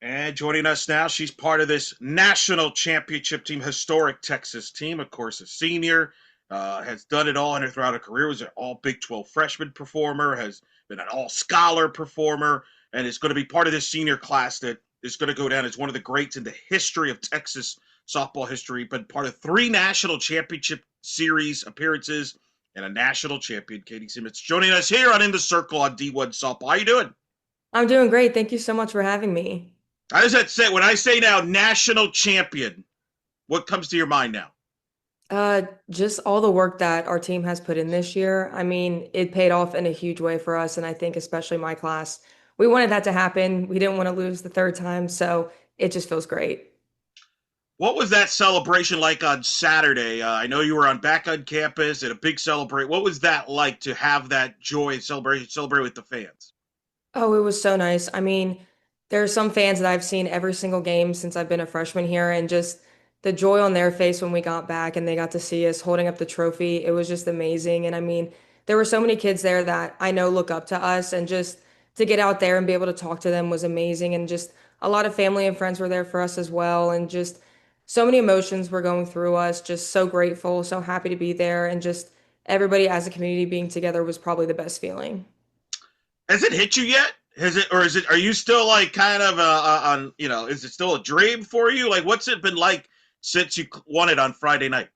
And joining us now, she's part of this national championship team, historic Texas team. Of course, a senior, has done it all in her throughout her career. Was an all Big 12 freshman performer, has been an all scholar performer, and is going to be part of this senior class that is going to go down as one of the greats in the history of Texas softball history. Been part of three national championship series appearances and a national champion. Katie Cimusz joining us here on In the Circle on D1 Softball. How you doing? I'm doing great. Thank you so much for having me. How does that say? When I say now national champion, what comes to your mind now? Just all the work that our team has put in this year. I mean, it paid off in a huge way for us, and I think especially my class. We wanted that to happen. We didn't want to lose the third time, so it just feels great. What was that celebration like on Saturday? I know you were back on campus at a big celebration. What was that like to have that joy and celebration, celebrate with the fans? Oh, it was so nice. I mean, there are some fans that I've seen every single game since I've been a freshman here, and just the joy on their face when we got back and they got to see us holding up the trophy, it was just amazing. And I mean, there were so many kids there that I know look up to us, and just to get out there and be able to talk to them was amazing. And just a lot of family and friends were there for us as well. And just so many emotions were going through us, just so grateful, so happy to be there. And just everybody as a community being together was probably the best feeling. Has it hit you yet? Has it, or is it? Are you still like kind of on? You know, is it still a dream for you? Like, what's it been like since you won it on Friday night?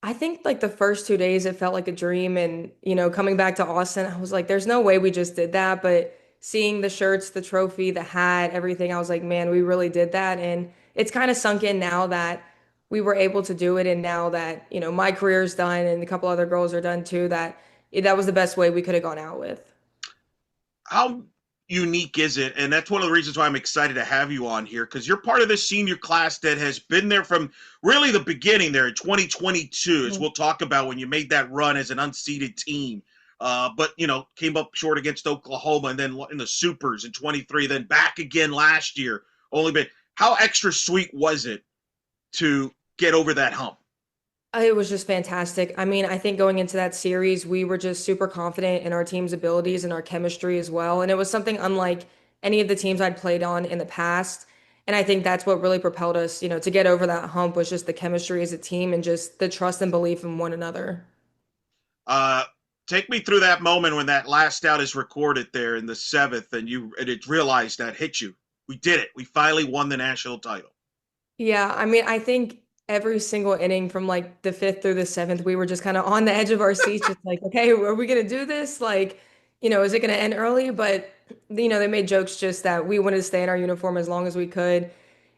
I think like the first 2 days, it felt like a dream. And, coming back to Austin, I was like, there's no way we just did that. But seeing the shirts, the trophy, the hat, everything, I was like, man, we really did that. And it's kind of sunk in now that we were able to do it. And now that, my career's done and a couple other girls are done too, that was the best way we could have gone out with. How unique is it? And that's one of the reasons why I'm excited to have you on here because you're part of this senior class that has been there from really the beginning there in 2022, as we'll talk about when you made that run as an unseeded team. But came up short against Oklahoma and then in the supers in 23, then back again last year. Only been how extra sweet was it to get over that hump? It was just fantastic. I mean, I think going into that series, we were just super confident in our team's abilities and our chemistry as well. And it was something unlike any of the teams I'd played on in the past. And I think that's what really propelled us, to get over that hump was just the chemistry as a team and just the trust and belief in one another. Uh, Take me through that moment when that last out is recorded there in the seventh, and it realized that hit you. We did it. We finally won the national title. Yeah, I mean, I think every single inning from like the fifth through the seventh, we were just kind of on the edge of our seats, just like, okay, are we gonna do this? Like, is it gonna end early? But they made jokes just that we wanted to stay in our uniform as long as we could.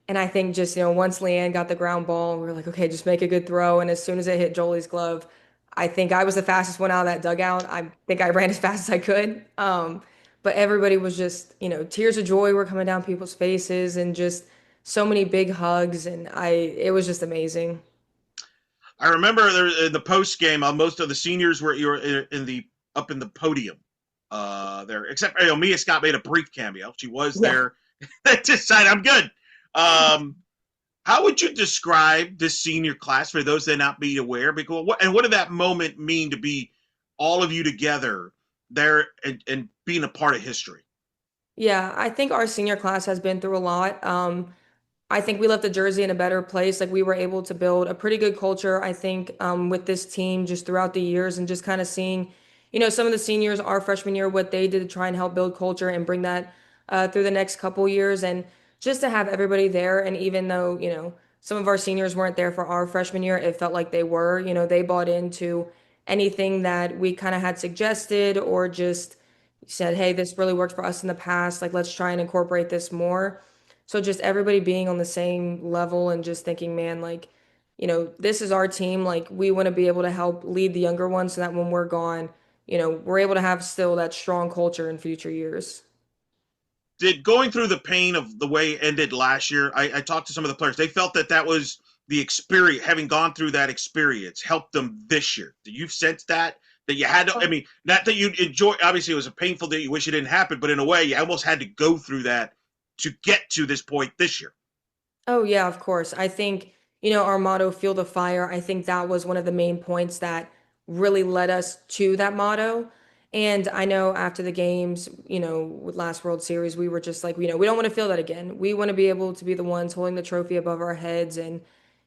And I think just, once Leanne got the ground ball, we were like, okay, just make a good throw. And as soon as it hit Jolie's glove, I think I was the fastest one out of that dugout. I think I ran as fast as I could. But everybody was just, tears of joy were coming down people's faces and just so many big hugs. And it was just amazing. I remember there in the post game, most of the seniors were you were in the up in the podium there, except Mia Scott made a brief cameo. She was Yeah. there. That decided I'm good. Um, how would you describe this senior class for those that not be aware? Because what did that moment mean to be all of you together there and being a part of history? Yeah, I think our senior class has been through a lot. I think we left the Jersey in a better place. Like we were able to build a pretty good culture, I think, with this team just throughout the years and just kind of seeing, some of the seniors our freshman year, what they did to try and help build culture and bring that through the next couple years. And just to have everybody there. And even though, some of our seniors weren't there for our freshman year, it felt like they were, they bought into anything that we kind of had suggested or just said, hey, this really worked for us in the past. Like, let's try and incorporate this more. So just everybody being on the same level and just thinking, man, like, this is our team. Like, we want to be able to help lead the younger ones so that when we're gone, we're able to have still that strong culture in future years. Did going through the pain of the way it ended last year, I talked to some of the players. They felt that that was the experience, having gone through that experience, helped them this year. Do you sense that? That you had to, I mean, not that you enjoy, obviously it was a painful day, you wish it didn't happen, but in a way, you almost had to go through that to get to this point this year. Oh, yeah, of course. I think, our motto, Feel the Fire, I think that was one of the main points that really led us to that motto. And I know after the games, with last World Series, we were just like, we don't want to feel that again. We want to be able to be the ones holding the trophy above our heads. And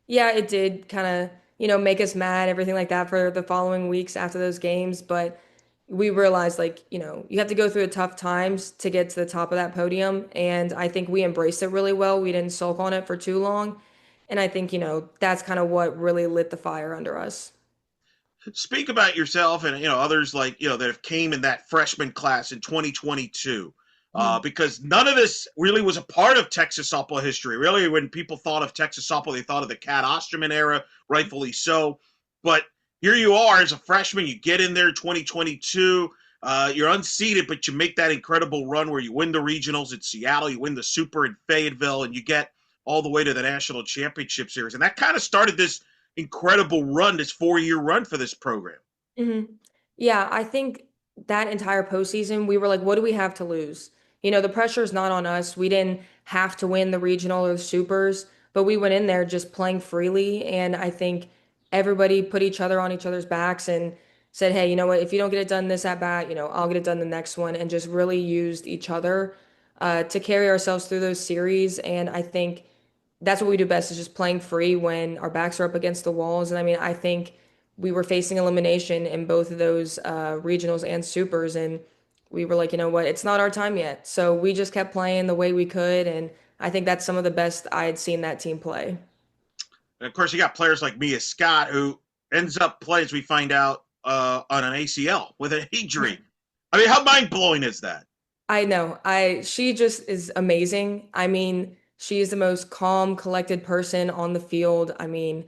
yeah, it did kind of, make us mad, everything like that for the following weeks after those games. But we realized like, you have to go through the tough times to get to the top of that podium. And I think we embraced it really well. We didn't sulk on it for too long. And I think, that's kind of what really lit the fire under us. Speak about yourself and others like that have came in that freshman class in 2022. Mhm. Because none of this really was a part of Texas softball history. Really, when people thought of Texas softball, they thought of the Cat Osterman era, rightfully so. But here you are as a freshman, you get in there 2022. You're unseeded, but you make that incredible run where you win the regionals in Seattle, you win the Super in Fayetteville, and you get all the way to the national championship series. And that kind of started this incredible run, this 4-year run for this program. hmm Yeah, I think that entire postseason, we were like, what do we have to lose? The pressure is not on us. We didn't have to win the regional or the supers, but we went in there just playing freely. And I think everybody put each other on each other's backs and said, hey, you know what? If you don't get it done this at bat, I'll get it done the next one, and just really used each other to carry ourselves through those series. And I think that's what we do best is just playing free when our backs are up against the walls. And I mean, I think we were facing elimination in both of those regionals and supers, and we were like, you know what, it's not our time yet. So we just kept playing the way we could, and I think that's some of the best I had seen that team play. And of course, you got players like Mia Scott, who ends up playing, as we find out, on an ACL with an injury. I mean, how mind blowing is that? I know. She just is amazing. I mean, she is the most calm, collected person on the field. I mean,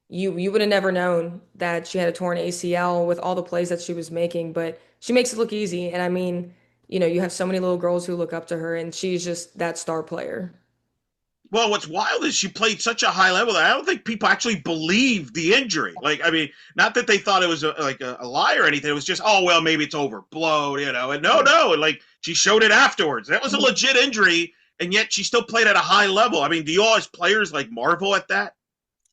you would have never known that she had a torn ACL with all the plays that she was making, but she makes it look easy. And I mean, you have so many little girls who look up to her, and she's just that star player. Well, what's wild is she played such a high level that I don't think people actually believed the injury. Like, I mean, not that they thought it was like a lie or anything. It was just, oh well, maybe it's overblown, And no, Yeah. no, and like she showed it afterwards. That was a legit injury, and yet she still played at a high level. I mean, do you all as players like marvel at that?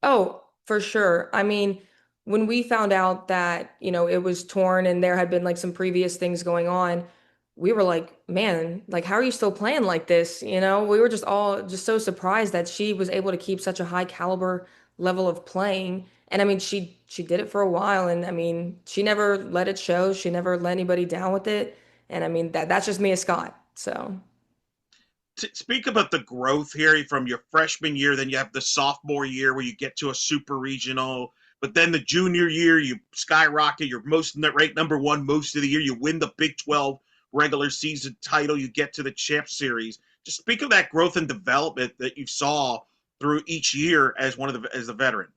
Oh, for sure. I mean, when we found out that, it was torn and there had been like some previous things going on, we were like, man, like, how are you still playing like this? We were just all just so surprised that she was able to keep such a high caliber level of playing. And I mean, she did it for a while, and I mean, she never let it show. She never let anybody down with it. And I mean, that's just Mia Scott. So. Speak about the growth here from your freshman year, then you have the sophomore year where you get to a super regional, but then the junior year you skyrocket. You're most ranked number one most of the year. You win the Big 12 regular season title. You get to the champ series. Just speak of that growth and development that you saw through each year as one of the as a veteran.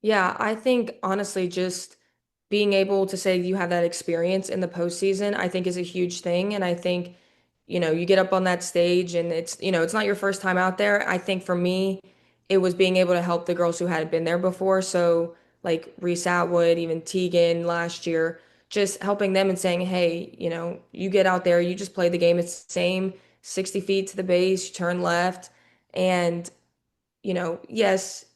Yeah, I think honestly, just being able to say you have that experience in the postseason, I think is a huge thing. And I think, you get up on that stage and it's not your first time out there. I think for me, it was being able to help the girls who hadn't been there before. So like Reese Atwood, even Tegan last year, just helping them and saying, hey, you get out there, you just play the game. It's the same 60 feet to the base, you turn left. And yes,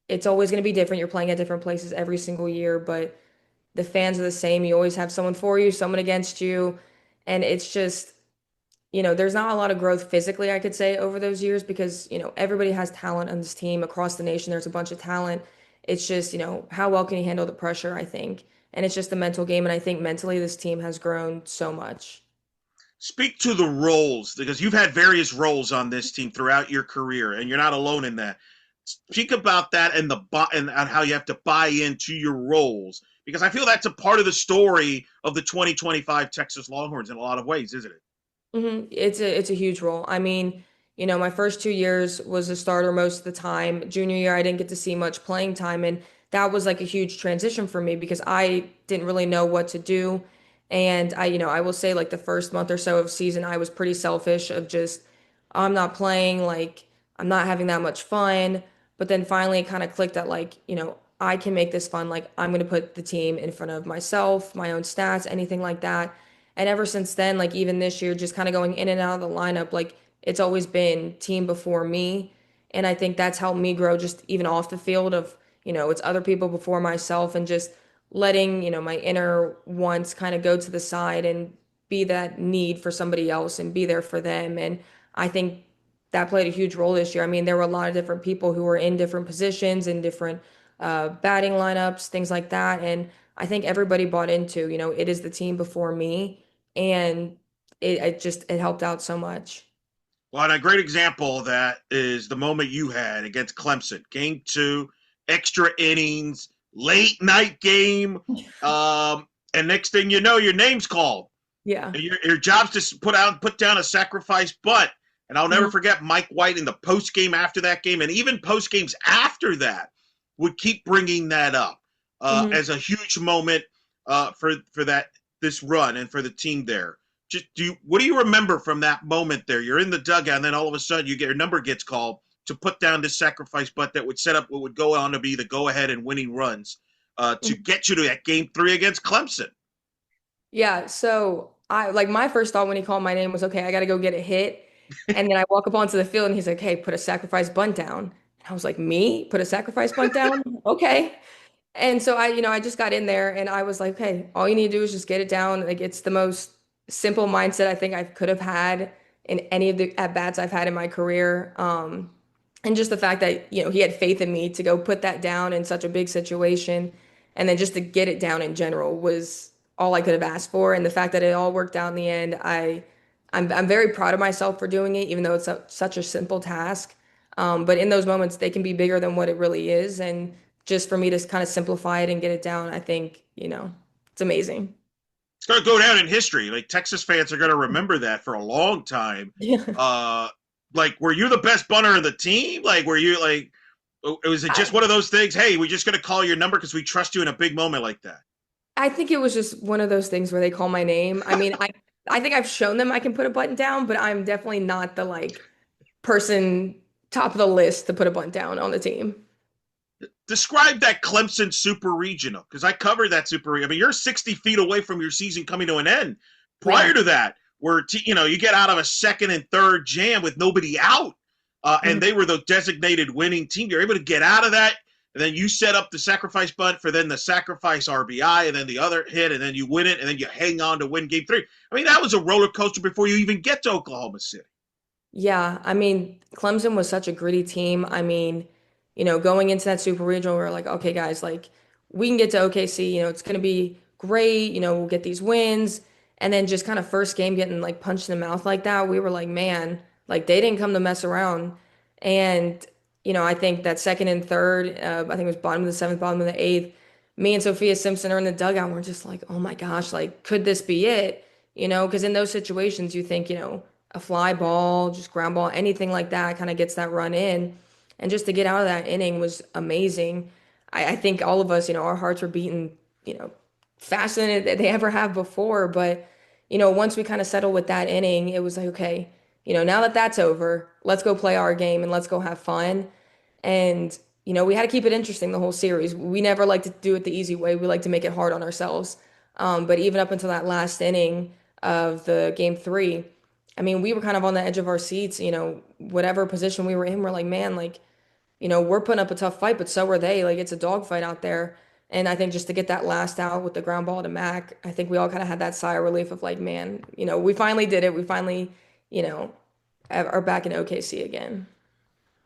it's always going to be different. You're playing at different places every single year, but the fans are the same. You always have someone for you, someone against you. And it's just, there's not a lot of growth physically, I could say, over those years because, everybody has talent on this team across the nation. There's a bunch of talent. It's just, how well can you handle the pressure, I think. And it's just a mental game. And I think mentally, this team has grown so much. Speak to the roles because you've had various roles on this team throughout your career, and you're not alone in that. Speak about that and and how you have to buy into your roles because I feel that's a part of the story of the 2025 Texas Longhorns in a lot of ways, isn't it? It's a huge role. I mean, my first 2 years was a starter most of the time. Junior year, I didn't get to see much playing time, and that was like a huge transition for me because I didn't really know what to do. And I will say like the first month or so of season, I was pretty selfish of just I'm not playing, like I'm not having that much fun. But then finally it kind of clicked that like, I can make this fun. Like I'm gonna put the team in front of myself, my own stats, anything like that. And ever since then, like even this year, just kind of going in and out of the lineup, like it's always been team before me. And I think that's helped me grow just even off the field of, it's other people before myself and just letting, my inner wants kind of go to the side and be that need for somebody else and be there for them. And I think that played a huge role this year. I mean, there were a lot of different people who were in different positions, in different batting lineups, things like that. And I think everybody bought into, it is the team before me. And it helped out so much. Well, and a great example of that is the moment you had against Clemson, game two, extra innings, late night game, and next thing you know, your name's called. Yeah. And your job's to put down a sacrifice bunt. And I'll never Mhm. forget Mike White in the post game after that game, and even post games after that would keep bringing that up Mhm. as a huge moment for that this run and for the team there. What do you remember from that moment there? You're in the dugout, and then all of a sudden you get your number gets called to put down this sacrifice bunt that would set up what would go on to be the go ahead and winning runs to Mhm. get you to that game three against Clemson. Yeah, so I like my first thought when he called my name was, okay, I got to go get a hit. And then I walk up onto the field and he's like, hey, put a sacrifice bunt down. And I was like, me? Put a sacrifice bunt down? Okay. And so I just got in there and I was like, hey, all you need to do is just get it down. Like it's the most simple mindset I think I could have had in any of the at bats I've had in my career. And just the fact that, he had faith in me to go put that down in such a big situation. And then just to get it down in general was all I could have asked for. And the fact that it all worked out in the end, I'm very proud of myself for doing it, even though it's such a simple task. But in those moments, they can be bigger than what it really is. And just for me to kind of simplify it and get it down, I think, it's amazing. It's going to go down in history. Like Texas fans are going to remember that for a long time. Yeah. Uh, like, were you the best bunter in the team? Like, were you like, was it just I, one of those things? Hey, we're just going to call your number because we trust you in a big moment like that. I think it was just one of those things where they call my name. I mean, I think I've shown them I can put a button down, but I'm definitely not the like person top of the list to put a button down on the team. Describe that Clemson Super Regional because I covered that Super. I mean, you're 60 feet away from your season coming to an end. Prior Yeah. to that, where you get out of a second and third jam with nobody out, and Mhm. they were the designated winning team. You're able to get out of that, and then you set up the sacrifice bunt for then the sacrifice RBI, and then the other hit, and then you win it, and then you hang on to win game three. I mean, that was a roller coaster before you even get to Oklahoma City. Yeah, I mean, Clemson was such a gritty team. I mean, going into that super regional, we are like, okay, guys, like we can get to OKC, it's going to be great, we'll get these wins. And then just kind of first game getting like punched in the mouth like that, we were like, man, like they didn't come to mess around. And, I think that second and third, I think it was bottom of the seventh, bottom of the eighth, me and Sophia Simpson are in the dugout. And we're just like, oh my gosh, like, could this be it? Because in those situations, you think, a fly ball, just ground ball, anything like that kind of gets that run in. And just to get out of that inning was amazing. I think all of us, our hearts were beating, faster than they ever have before. But, once we kind of settled with that inning, it was like, okay, now that that's over, let's go play our game and let's go have fun. And, we had to keep it interesting the whole series. We never like to do it the easy way. We like to make it hard on ourselves. But even up until that last inning of the game three, I mean, we were kind of on the edge of our seats, whatever position we were in, we're like, man, like, we're putting up a tough fight, but so are they. Like, it's a dogfight out there. And I think just to get that last out with the ground ball to Mac, I think we all kind of had that sigh of relief of like, man, we finally did it. We finally, you know, are back in OKC again.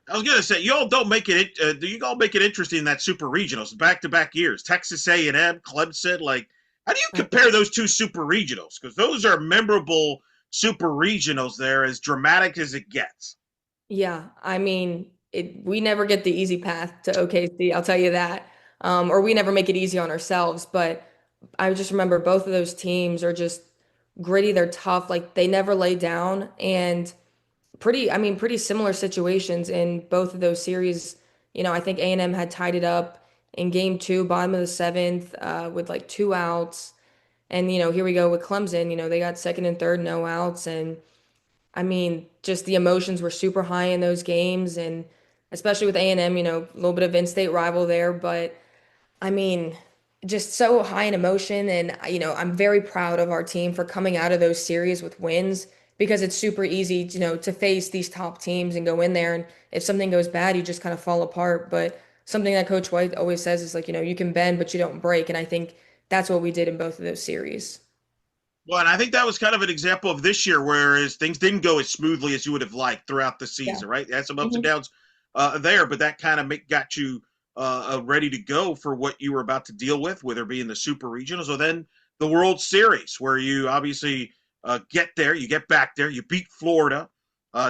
I was gonna say, you all don't make it. Do you all make it interesting in that super regionals, back to back years? Texas A&M, Clemson. Like, how do you compare those two super regionals? Because those are memorable super regionals. There, as dramatic as it gets. Yeah, I mean, we never get the easy path to OKC, I'll tell you that. Or we never make it easy on ourselves. But I just remember both of those teams are just gritty, they're tough, like they never lay down. And I mean, pretty similar situations in both of those series. I think A&M had tied it up in game two, bottom of the seventh, with like two outs. And, here we go with Clemson, they got second and third, no outs. And I mean, just the emotions were super high in those games, and especially with A&M, a little bit of in-state rival there, but I mean, just so high in emotion, and I'm very proud of our team for coming out of those series with wins because it's super easy, to face these top teams and go in there, and if something goes bad, you just kind of fall apart. But something that Coach White always says is like, you can bend, but you don't break. And I think that's what we did in both of those series. Well, and I think that was kind of an example of this year, whereas things didn't go as smoothly as you would have liked throughout the Yeah. season, right? You had some ups and Mhm. downs there, but that kind of got you ready to go for what you were about to deal with, whether it be in the Super Regionals or then the World Series, where you obviously get there, you get back there, you beat Florida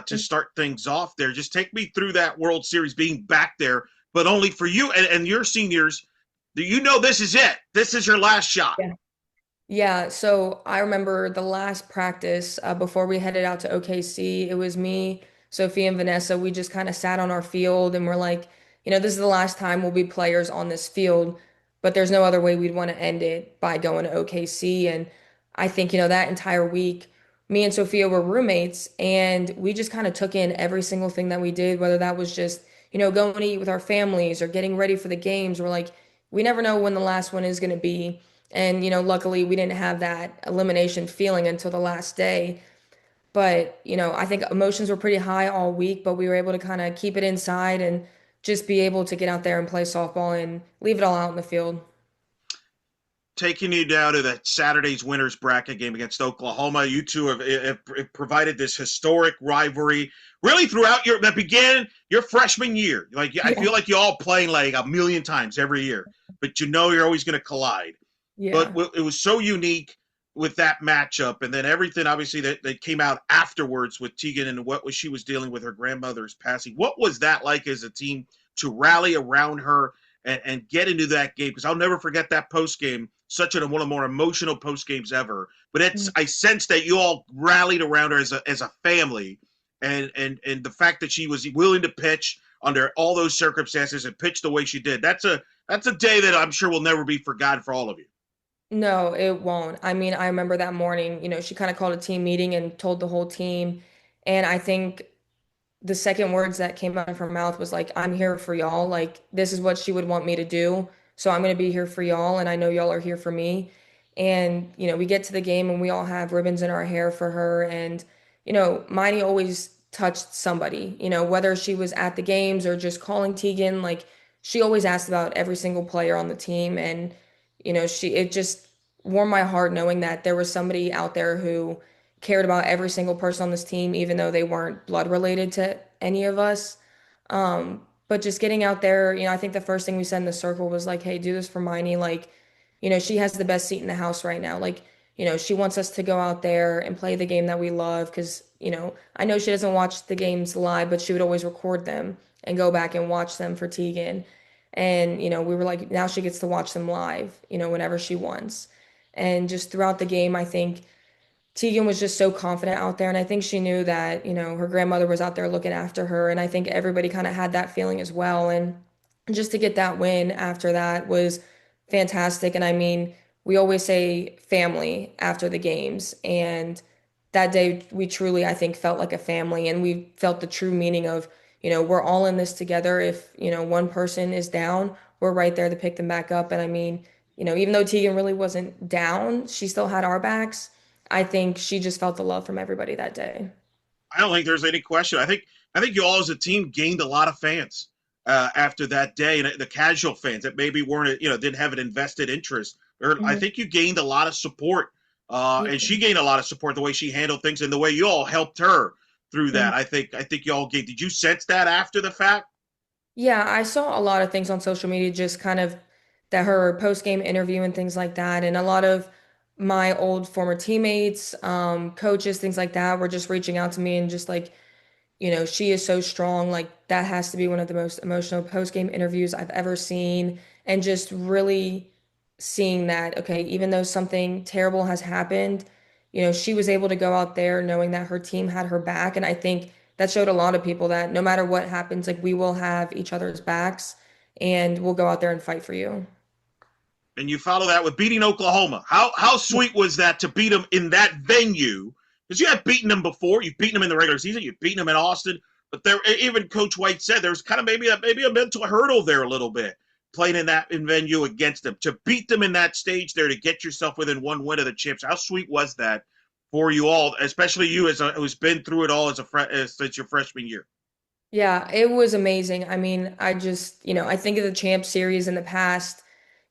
to start things off there. Just take me through that World Series being back there, but only for you and your seniors. You know this is it. This is your last shot. Yeah. Yeah, so I remember the last practice before we headed out to OKC. It was me, Sophie, and Vanessa. We just kind of sat on our field and we're like, this is the last time we'll be players on this field, but there's no other way we'd want to end it by going to OKC. And I think, that entire week, me and Sophia were roommates and we just kind of took in every single thing that we did, whether that was just, going to eat with our families or getting ready for the games. We're like, we never know when the last one is going to be. And, luckily we didn't have that elimination feeling until the last day. But, I think emotions were pretty high all week, but we were able to kind of keep it inside and just be able to get out there and play softball and leave it all out in the field. Taking you down to that Saturday's winners bracket game against Oklahoma. You two have provided this historic rivalry really throughout that began your freshman year. Like I Yeah. feel like you all playing like a million times every year, but you're always going to collide. But Yeah. it was so unique with that matchup, and then everything obviously that came out afterwards with Tegan and what was she was dealing with her grandmother's passing. What was that like as a team to rally around her and get into that game? Because I'll never forget that post game, such one of the more emotional post games ever. But I sensed that you all rallied around her as a family, and the fact that she was willing to pitch under all those circumstances and pitch the way she did. That's a day that I'm sure will never be forgotten for all of you. No, it won't. I mean, I remember that morning, she kind of called a team meeting and told the whole team. And I think the second words that came out of her mouth was like, I'm here for y'all. Like, this is what she would want me to do. So I'm going to be here for y'all. And I know y'all are here for me. And, we get to the game and we all have ribbons in our hair for her. And, Miney always touched somebody, whether she was at the games or just calling Tegan, like, she always asked about every single player on the team. And, it just warmed my heart knowing that there was somebody out there who cared about every single person on this team, even though they weren't blood related to any of us. But just getting out there, I think the first thing we said in the circle was like, hey, do this for Miney. Like, she has the best seat in the house right now. Like, she wants us to go out there and play the game that we love because, I know she doesn't watch the games live, but she would always record them and go back and watch them for Tegan. And, we were like, now she gets to watch them live, whenever she wants. And just throughout the game, I think Tegan was just so confident out there. And I think she knew that, her grandmother was out there looking after her. And I think everybody kind of had that feeling as well. And just to get that win after that was fantastic. And I mean, we always say family after the games. And that day, we truly, I think, felt like a family. And we felt the true meaning of, we're all in this together. If, one person is down, we're right there to pick them back up. And I mean, even though Tegan really wasn't down, she still had our backs. I think she just felt the love from everybody that day. I don't think there's any question. I think you all as a team gained a lot of fans after that day, and the casual fans that maybe weren't didn't have an invested interest. Or I Mhm. think you gained a lot of support, Yeah. and she gained a lot of support the way she handled things and the way you all helped her through Mhm. that. I think you all gained. Did you sense that after the fact? Yeah, I saw a lot of things on social media, just kind of that her post-game interview and things like that. And a lot of my old former teammates, coaches, things like that were just reaching out to me and just like, she is so strong. Like that has to be one of the most emotional post-game interviews I've ever seen. And just really seeing that, okay, even though something terrible has happened, she was able to go out there knowing that her team had her back. And I think that showed a lot of people that no matter what happens, like we will have each other's backs and we'll go out there and fight for you. And you follow that with beating Oklahoma. How sweet was that to beat them in that venue? Because you had beaten them before, you've beaten them in the regular season, you've beaten them in Austin, but there, even Coach White said there was kind of maybe a mental hurdle there a little bit playing in venue against them to beat them in that stage there to get yourself within one win of the chips. How sweet was that for you all, especially you who's been through it all since your freshman year? Yeah, it was amazing. I mean, I just, I think of the champ series in the past,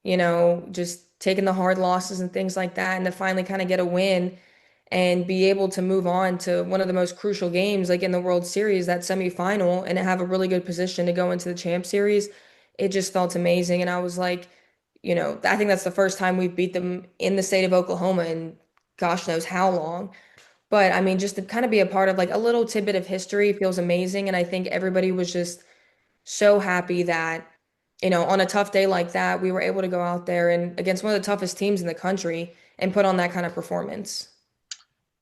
just taking the hard losses and things like that, and to finally kind of get a win and be able to move on to one of the most crucial games, like in the World Series, that semifinal, and to have a really good position to go into the champ series. It just felt amazing. And I was like, I think that's the first time we've beat them in the state of Oklahoma in gosh knows how long. But I mean, just to kind of be a part of like a little tidbit of history feels amazing. And I think everybody was just so happy that, on a tough day like that, we were able to go out there and against one of the toughest teams in the country and put on that kind of performance.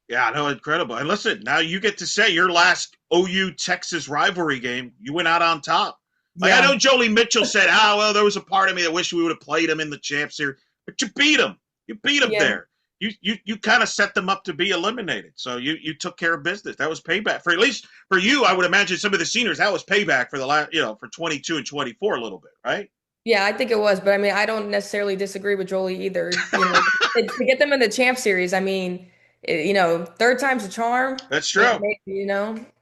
Yeah, no, incredible. And listen, now you get to say your last OU Texas rivalry game, you went out on top. Like I know Yeah. Jolie Mitchell said, well, there was a part of me that wished we would have played him in the champ series, but you beat him. You beat him Yeah. there. You kind of set them up to be eliminated. So you took care of business. That was payback for at least for you. I would imagine some of the seniors that was payback for the last, for 22 and 24 a little bit, right? Yeah, I think it was, but I mean, I don't necessarily disagree with Jolie either. To get them in the champ series, I mean, third time's a charm. That's true. Maybe, you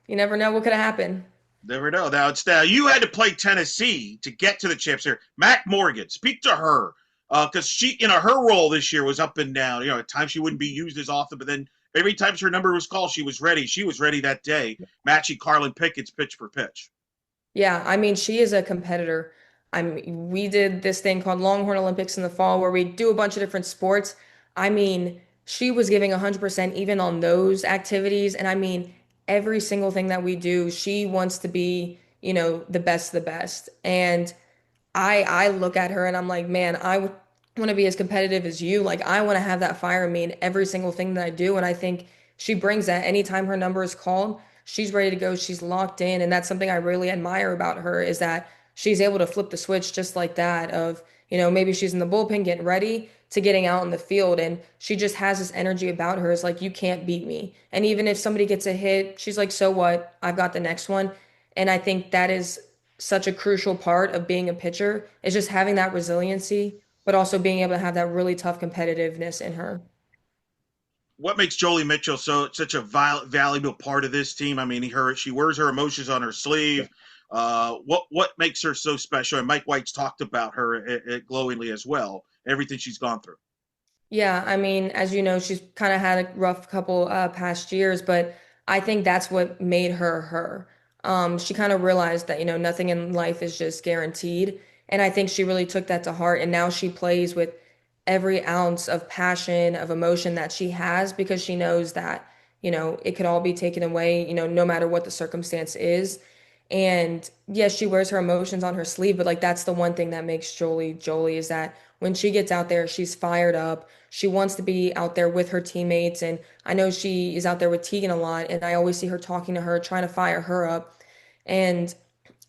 never know what could have happened. Never know. Now it's now you had to play Tennessee to get to the champs here. Mac Morgan, speak to her because she, her role this year was up and down. At times she wouldn't be used as often, but then every time her number was called, she was ready. She was ready that day, matching Carlin Pickett's pitch for pitch. Yeah, I mean, she is a competitor. We did this thing called Longhorn Olympics in the fall where we do a bunch of different sports. I mean, she was giving 100% even on those activities. And I mean, every single thing that we do, she wants to be, the best of the best. And I look at her and I'm like, man, I want to be as competitive as you. Like I want to have that fire in me in every single thing that I do. And I think she brings that anytime her number is called, she's ready to go. She's locked in. And that's something I really admire about her is that she's able to flip the switch just like that of, maybe she's in the bullpen getting ready to getting out in the field. And she just has this energy about her. It's like, you can't beat me. And even if somebody gets a hit, she's like, so what? I've got the next one. And I think that is such a crucial part of being a pitcher is just having that resiliency, but also being able to have that really tough competitiveness in her. What makes Jolie Mitchell such a valuable part of this team? I mean, she wears her emotions on her sleeve. What makes her so special? And Mike White's talked about her glowingly as well. Everything she's gone through. Yeah, I mean, as you know, she's kind of had a rough couple past years, but I think that's what made her her. She kind of realized that, nothing in life is just guaranteed. And I think she really took that to heart. And now she plays with every ounce of passion, of emotion that she has because she knows that, it could all be taken away, no matter what the circumstance is. And yes, she wears her emotions on her sleeve, but like that's the one thing that makes Jolie Jolie is that when she gets out there, she's fired up. She wants to be out there with her teammates. And I know she is out there with Tegan a lot. And I always see her talking to her, trying to fire her up. And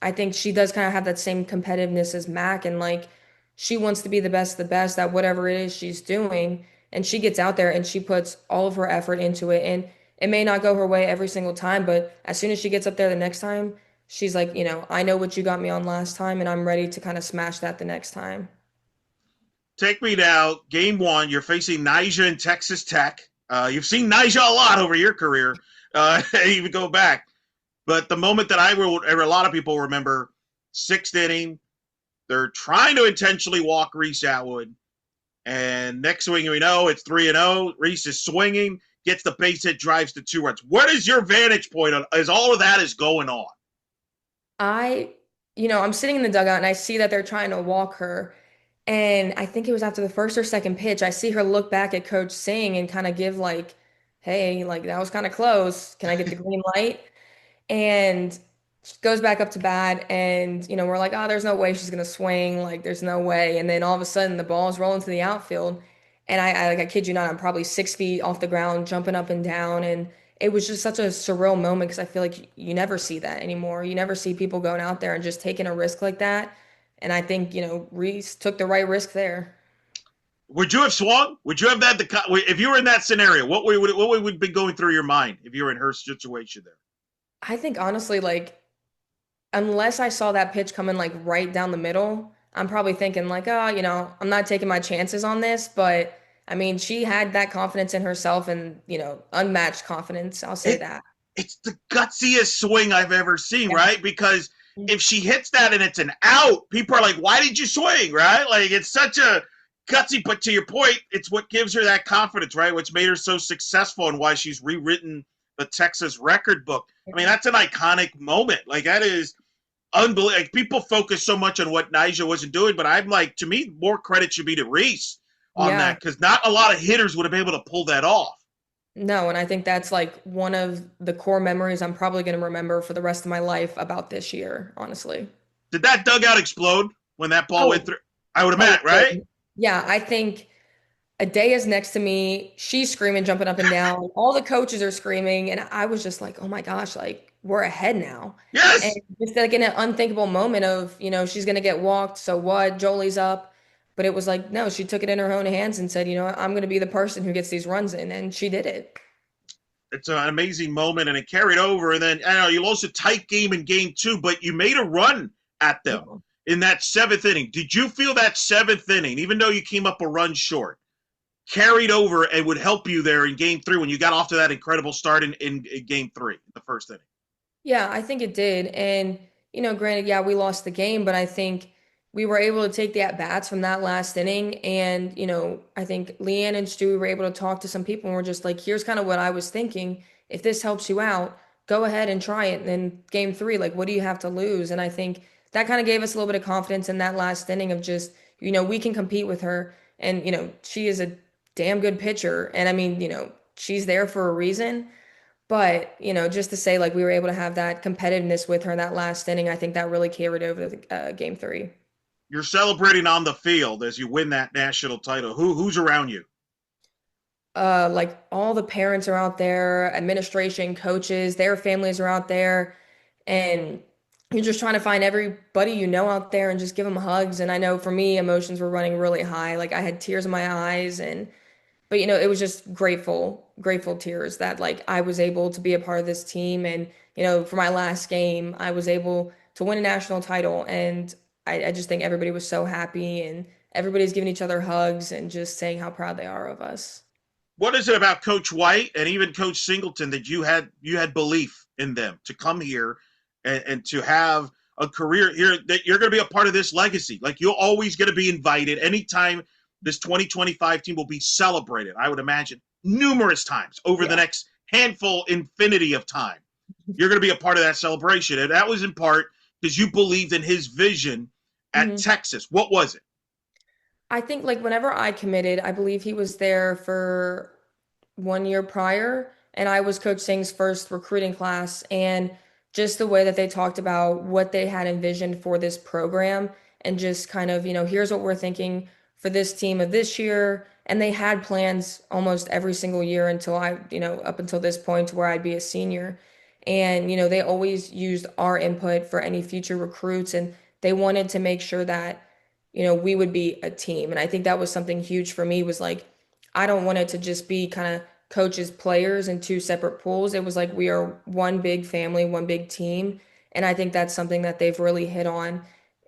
I think she does kind of have that same competitiveness as Mac. And like, she wants to be the best at whatever it is she's doing. And she gets out there and she puts all of her effort into it. And it may not go her way every single time, but as soon as she gets up there the next time, she's like, I know what you got me on last time, and I'm ready to kind of smash that the next time. Take me now. Game one, you're facing Nyjah and Texas Tech. You've seen Nyjah a lot over your career, even go back. But the moment that or a lot of people remember, sixth inning, they're trying to intentionally walk Reese Atwood. And next swing we know, it's 3-0. Reese is swinging, gets the base hit, drives to 2 runs. What is your vantage point on as all of that is going on? I, I'm sitting in the dugout and I see that they're trying to walk her. And I think it was after the first or second pitch, I see her look back at Coach Singh and kind of give like, hey, like that was kind of close. Can I get the green light? And she goes back up to bat and we're like, oh, there's no way she's gonna swing, like there's no way. And then all of a sudden the ball's rolling to the outfield, and like I kid you not, I'm probably 6 feet off the ground jumping up and down. And it was just such a surreal moment because I feel like you never see that anymore. You never see people going out there and just taking a risk like that. And I think Reese took the right risk there. Would you have swung? Would you have that? If you were in that scenario, what would be going through your mind if you were in her situation there? I think honestly, like unless I saw that pitch coming like right down the middle, I'm probably thinking like, oh, I'm not taking my chances on this. But I mean, she had that confidence in herself and, unmatched confidence. I'll say It that. it's the gutsiest swing I've ever seen, Yeah. right? Because if she hits that and it's an out, people are like, why did you swing, right? Like, it's such a gutsy, but to your point, it's what gives her that confidence, right? What's made her so successful and why she's rewritten the Texas record book. I mean, that's an iconic moment. Like, that is unbelievable. Like, people focus so much on what Nyjah wasn't doing, but I'm like, to me, more credit should be to Reese on Yeah. that because not a lot of hitters would have been able to pull that off. No, and I think that's like one of the core memories I'm probably going to remember for the rest of my life about this year, honestly. Did that dugout explode when that ball went Oh, through? I would oh, imagine, it right? did. Yeah, I think a day is next to me. She's screaming, jumping up and down. All the coaches are screaming, and I was just like, "Oh my gosh, like we're ahead now." And Yes. just like in an unthinkable moment of, she's gonna get walked, so what? Jolie's up. But it was like, no, she took it in her own hands and said, I'm gonna be the person who gets these runs in, and she did it. It's an amazing moment, and it carried over. And then I know you lost a tight game in game two, but you made a run at them Yeah. in that seventh inning. Did you feel that seventh inning, even though you came up a run short, carried over and would help you there in game three when you got off to that incredible start in game three, the first inning? Yeah, I think it did. And, granted, yeah, we lost the game, but I think we were able to take the at-bats from that last inning. And, I think Leanne and Stewie were able to talk to some people and we're just like, here's kind of what I was thinking. If this helps you out, go ahead and try it. And then game three, like, what do you have to lose? And I think that kind of gave us a little bit of confidence in that last inning of just, we can compete with her. And, she is a damn good pitcher. And I mean, she's there for a reason. But, just to say, like, we were able to have that competitiveness with her in that last inning, I think that really carried over to game three. You're celebrating on the field as you win that national title. Who's around you? Like, all the parents are out there, administration, coaches, their families are out there, and you're just trying to find everybody out there and just give them hugs. And I know for me, emotions were running really high. Like, I had tears in my eyes, and but it was just grateful tears that like I was able to be a part of this team. And for my last game I was able to win a national title. And I just think everybody was so happy, and everybody's giving each other hugs and just saying how proud they are of us. What is it about Coach White and even Coach Singleton that you had belief in them to come here and to have a career here that you're going to be a part of this legacy? Like you're always going to be invited anytime this 2025 team will be celebrated. I would imagine numerous times over the Yeah. next handful infinity of time. You're going to be a part of that celebration, and that was in part because you believed in his vision at Mhm. Texas. What was it? I think like whenever I committed, I believe he was there for 1 year prior, and I was Coach Singh's first recruiting class. And just the way that they talked about what they had envisioned for this program, and just kind of, here's what we're thinking for this team of this year. And they had plans almost every single year until up until this point where I'd be a senior. And, they always used our input for any future recruits, and they wanted to make sure that, we would be a team. And I think that was something huge for me was like, I don't want it to just be kind of coaches, players in two separate pools. It was like we are one big family, one big team. And I think that's something that they've really hit on,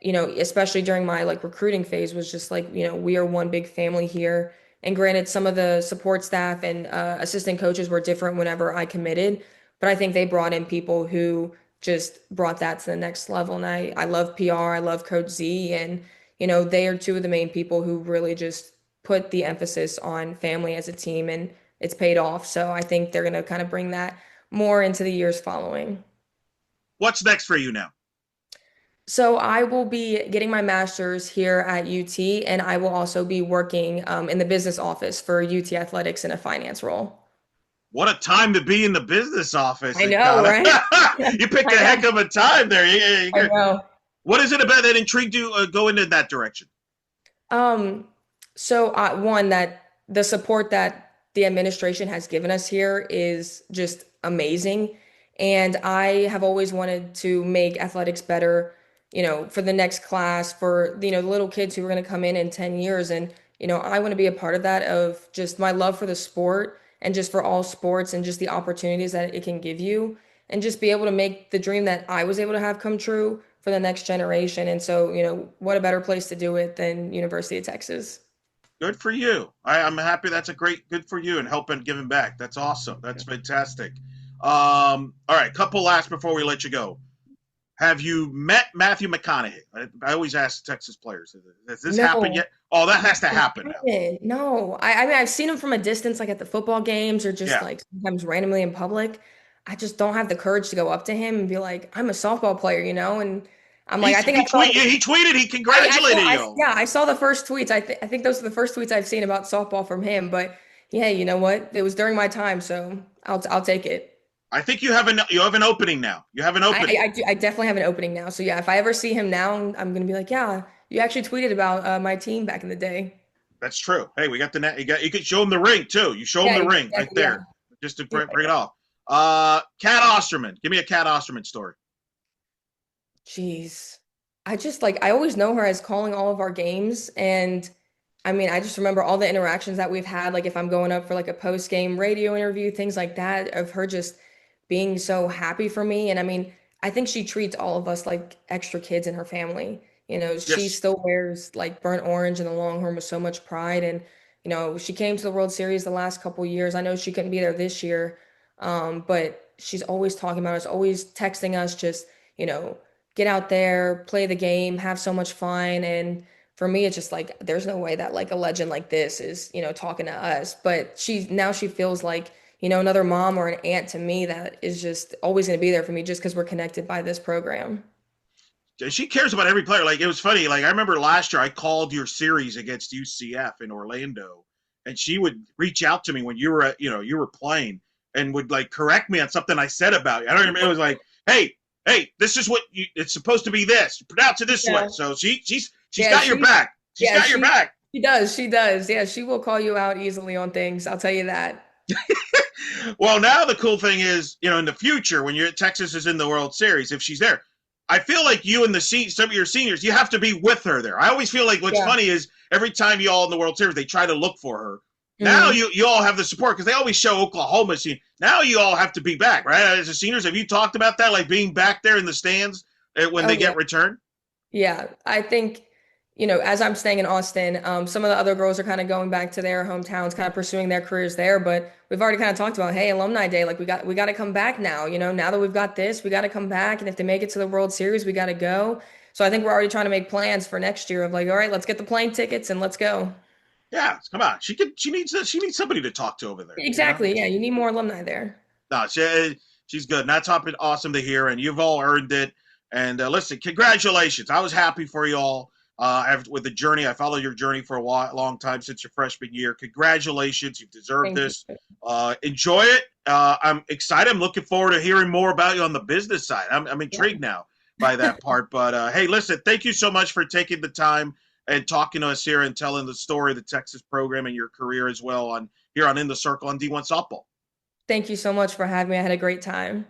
especially during my like recruiting phase was just like, we are one big family here. And granted, some of the support staff and assistant coaches were different whenever I committed, but I think they brought in people who just brought that to the next level. And I love PR, I love Coach Z, and they are two of the main people who really just put the emphasis on family as a team, and it's paid off. So I think they're going to kind of bring that more into the years following. What's next for you now? So I will be getting my master's here at UT, and I will also be working in the business office for UT Athletics in a finance role. What a time to be in the business office I and know, kind of right? you picked I a heck know. of a time there. I know. What is it about that intrigued you go into that direction? Um, so one that the support that the administration has given us here is just amazing. And I have always wanted to make athletics better, for the next class, for, the little kids who are going to come in 10 years. And, I want to be a part of that, of just my love for the sport and just for all sports and just the opportunities that it can give you, and just be able to make the dream that I was able to have come true for the next generation. And so, what a better place to do it than University of Texas. Good for you. I'm happy. That's a great good for you and helping giving back. That's awesome. That's fantastic. All right, couple last before we let you go. Have you met Matthew McConaughey? I always ask Texas players, has this happened No. yet? Oh, that has to I happen now. haven't. No, I mean I've seen him from a distance, like at the football games or just Yeah. like sometimes randomly in public. I just don't have the courage to go up to him and be like, I'm a softball player, you know? And I'm like, I think I saw He tweeted, he I saw congratulated you. yeah, I saw the first tweets. I think those are the first tweets I've seen about softball from him. But yeah, you know what? It was during my time, so I'll take it. I think you have an opening now. You have an opening. I definitely have an opening now. So yeah, if I ever see him now, I'm gonna be like, yeah, you actually tweeted about my team back in the day. That's true. Hey, we got the net. You could show him the ring too. You show him Yeah, the ring right exactly. Yeah. there, just to Yeah. bring it off. Cat Osterman. Give me a Cat Osterman story. Jeez. I just like I always know her as calling all of our games and I mean, I just remember all the interactions that we've had like if I'm going up for like a post-game radio interview, things like that of her just being so happy for me and I mean, I think she treats all of us like extra kids in her family. You know, she Yes. still wears like burnt orange and the Longhorn with so much pride and you know, she came to the World Series the last couple years. I know she couldn't be there this year. But she's always talking about us, always texting us just, you know, get out there, play the game, have so much fun. And for me, it's just like there's no way that like a legend like this is, you know, talking to us. But she feels like, you know, another mom or an aunt to me that is just always going to be there for me just because we're connected by this program. She cares about every player. Like it was funny. Like I remember last year, I called your series against UCF in Orlando, and she would reach out to me when you were you were playing, and would like correct me on something I said about you. I don't remember. It was like, hey, this is what it's supposed to be. This pronounce it this way. Yeah. So she's Yeah, got your back. She's yeah, got your back. she does. She does. Yeah, she will call you out easily on things. I'll tell you that. Well, now the cool thing is, in the future when Texas is in the World Series, if she's there, I feel like you and some of your seniors, you have to be with her there. I always feel like what's Yeah. funny is every time you all in the World Series, they try to look for her. Now Hmm. you all have the support because they always show Oklahoma scene. Now you all have to be back, right? As the seniors, have you talked about that, like being back there in the stands when Oh they yeah. get returned? Yeah, I think, you know, as I'm staying in Austin, some of the other girls are kind of going back to their hometowns, kind of pursuing their careers there. But we've already kind of talked about, hey, Alumni Day, like we got to come back now. You know, now that we've got this, we got to come back. And if they make it to the World Series, we got to go. So I think we're already trying to make plans for next year of like, all right, let's get the plane tickets and let's go. Yeah, come on. She needs somebody to talk to over there. Exactly. Yeah, you need more alumni there. No, she's good. And that's awesome to hear. And you've all earned it. And listen, congratulations. I was happy for you all with the journey. I followed your journey for a long time since your freshman year. Congratulations. You deserve Thank you. this. Enjoy it. I'm excited. I'm looking forward to hearing more about you on the business side. I'm Yeah. intrigued now by that part. But hey, listen, thank you so much for taking the time and talking to us here and telling the story of the Texas program and your career as well on here on In the Circle on D1 Softball. Thank you so much for having me. I had a great time.